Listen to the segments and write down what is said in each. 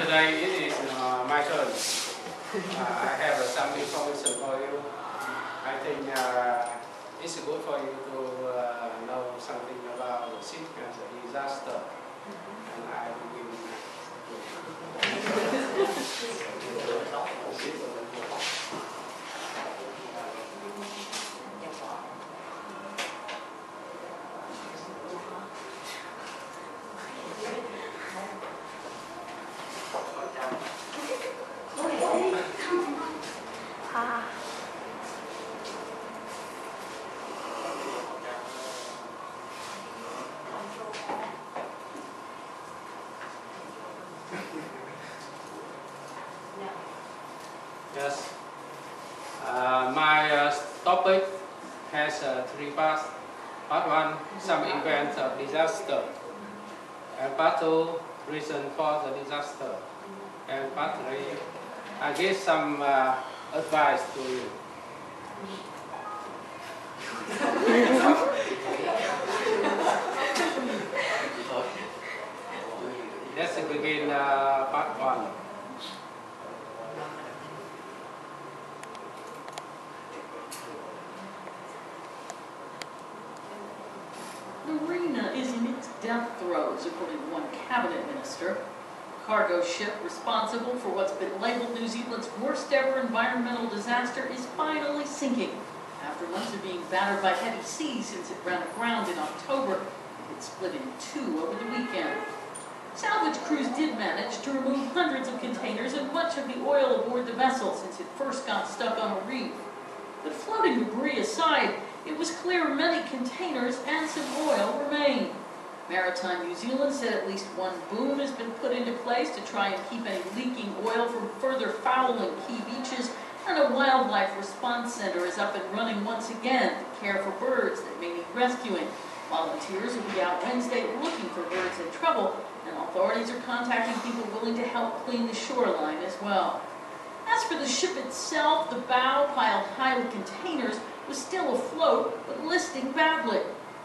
Today it is my turn. I have some information for you. I think it's good for you to know something about the ship and the disaster. And I will give Yes. My topic has three parts. Part one, some events of disaster. And part two, reason for the disaster. And part three, I give some advice to you. Let's begin part one. The Marina is in its death throes, according to one cabinet minister. A cargo ship responsible for what's been labeled New Zealand's worst ever environmental disaster is finally sinking. After months of being battered by heavy seas since it ran aground in October, it split in two over the weekend. Salvage crews did manage to remove hundreds of containers and much of the oil aboard the vessel since it first got stuck on a reef. But floating debris aside, it was clear many containers and some oil remain. Maritime New Zealand said at least one boom has been put into place to try and keep any leaking oil from further fouling key beaches, and a wildlife response center is up and running once again to care for birds that may need rescuing. Volunteers will be out Wednesday looking for birds in trouble, and authorities are contacting people willing to help clean the shoreline as well. As for the ship itself, the bow, piled high with containers, was still afloat, but listing badly.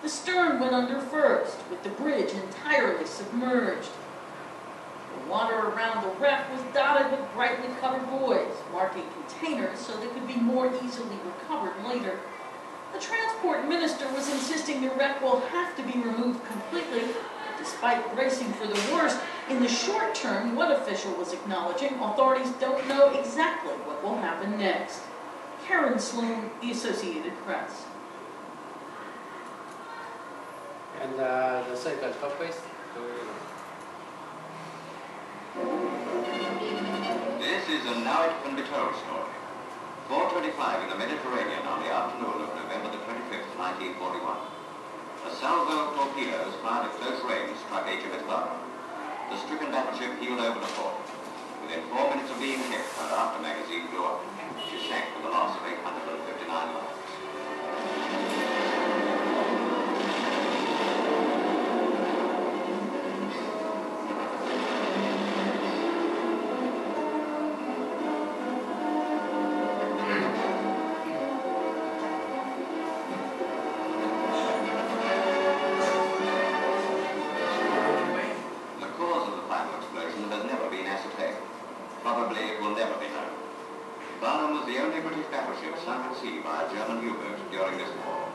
The stern went under first, with the bridge entirely submerged. The water around the wreck was dotted with brightly colored buoys, marking containers so they could be more easily recovered later. The transport minister was insisting the wreck will have to be removed completely. Despite bracing for the worst, in the short term, one official was acknowledging authorities don't know exactly what will happen next. Karen Sloan, The Associated Press. And the second topic. This is a now it can be told story. 4:25 in the Mediterranean on the afternoon of November the 25th, 1941. A salvo of torpedoes fired at close range struck HMS Barrow. The stricken battleship heeled over the port. Within 4 minutes of being hit, her after magazine blew up. She sank with a loss of 859 lives. Probably it will never be known. Barnum was the only British battleship sunk at sea by a German U-boat during this war.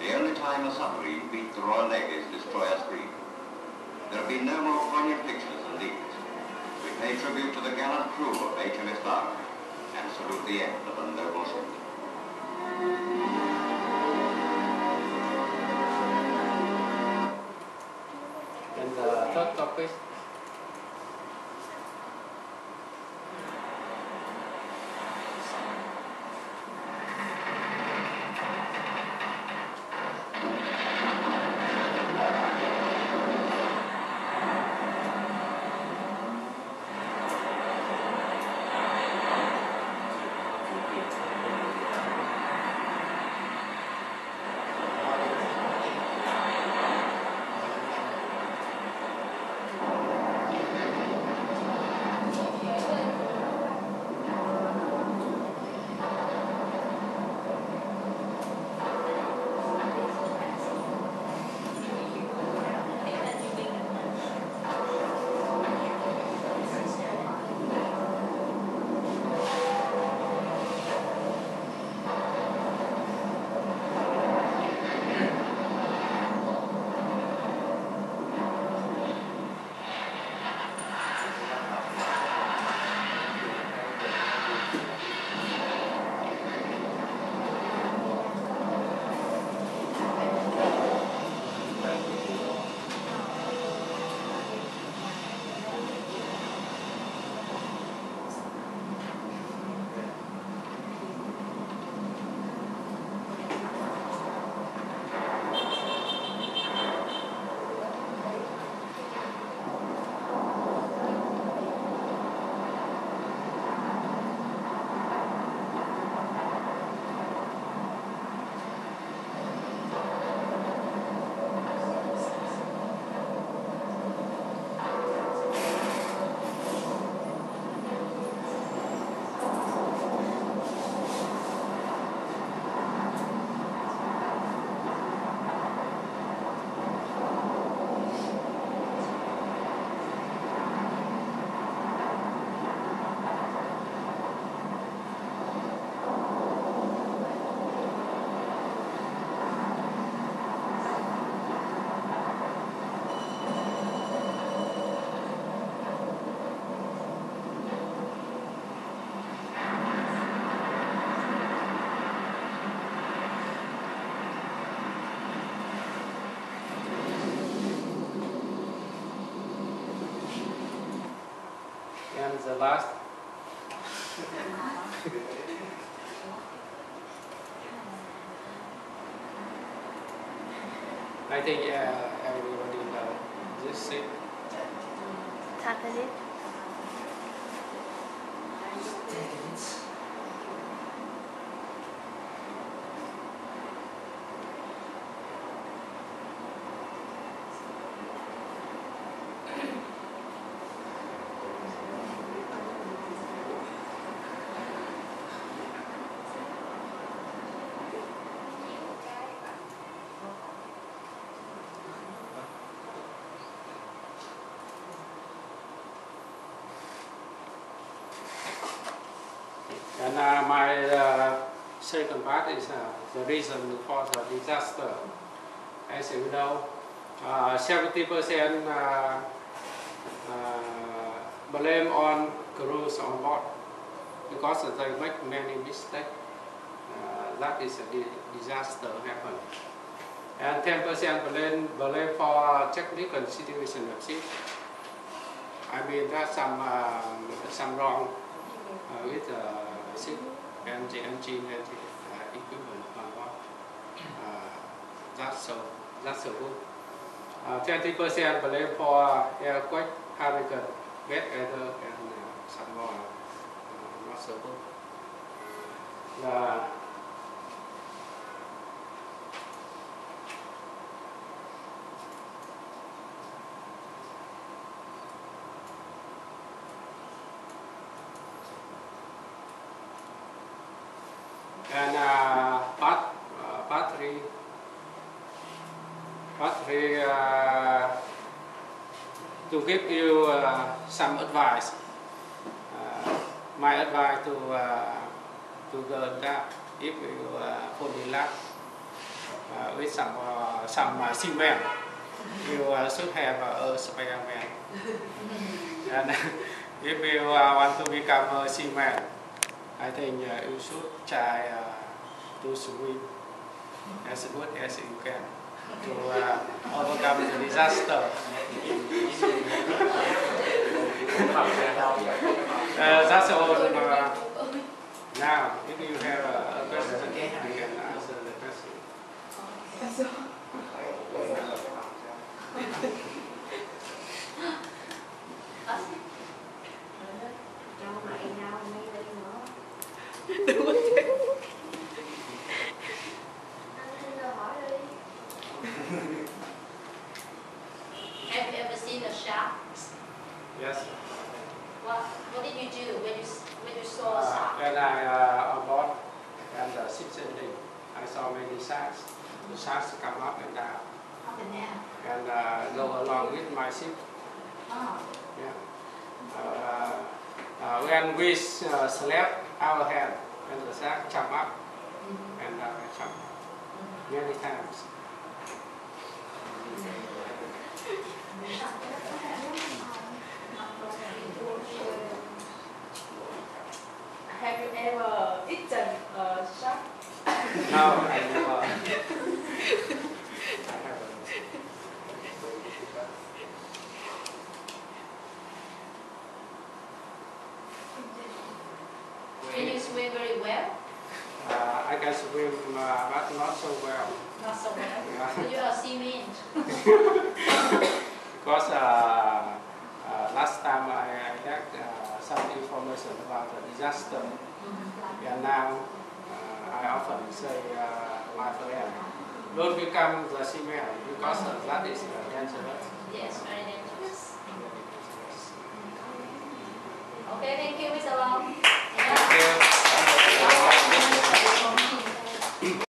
The only time a submarine beat the Royal Navy's destroyer screen. There have been no more poignant pictures than these. We pay tribute to the gallant crew of HMS Barnum and salute the end of a noble ship. And the third topic. And the last. I think everybody knows this thing. Titanic. And my second part is the reason for the disaster. As you know, 70% blame on crews on board because they make many mistakes. That is a disaster happen. And 10% blame for technical situation of ship. I mean that's some wrong with the ship and the engine and the equipment on board. That's so good. 20% blame for earthquake, hurricane, bad weather, and some more not so good. And part three, to give you some advice. My advice to girl that if you fall in love with some seaman, you should have a spare man. And if you want to become a seaman, I think you should try to swim as good as you can to overcome the disaster. That's all. Now, if you have a question, you can answer the question. Have you ever seen a shark? Yes. What did you do when you saw a shark? When I on board and the ship sailing, I saw many sharks. The sharks come up and down. Up and down. And go along with my ship. Oh. Yeah. When we slept our hand, and the shark jump up and jump many times. Have you ever eaten a shark? No, I never. I haven't. Can you swim very well? I can swim, but not so well. Not so well. Yeah. So you are a seaman. Because last time I had some information about the disaster, and now I often say my friend, don't become the seaman because that is dangerous. Yes, very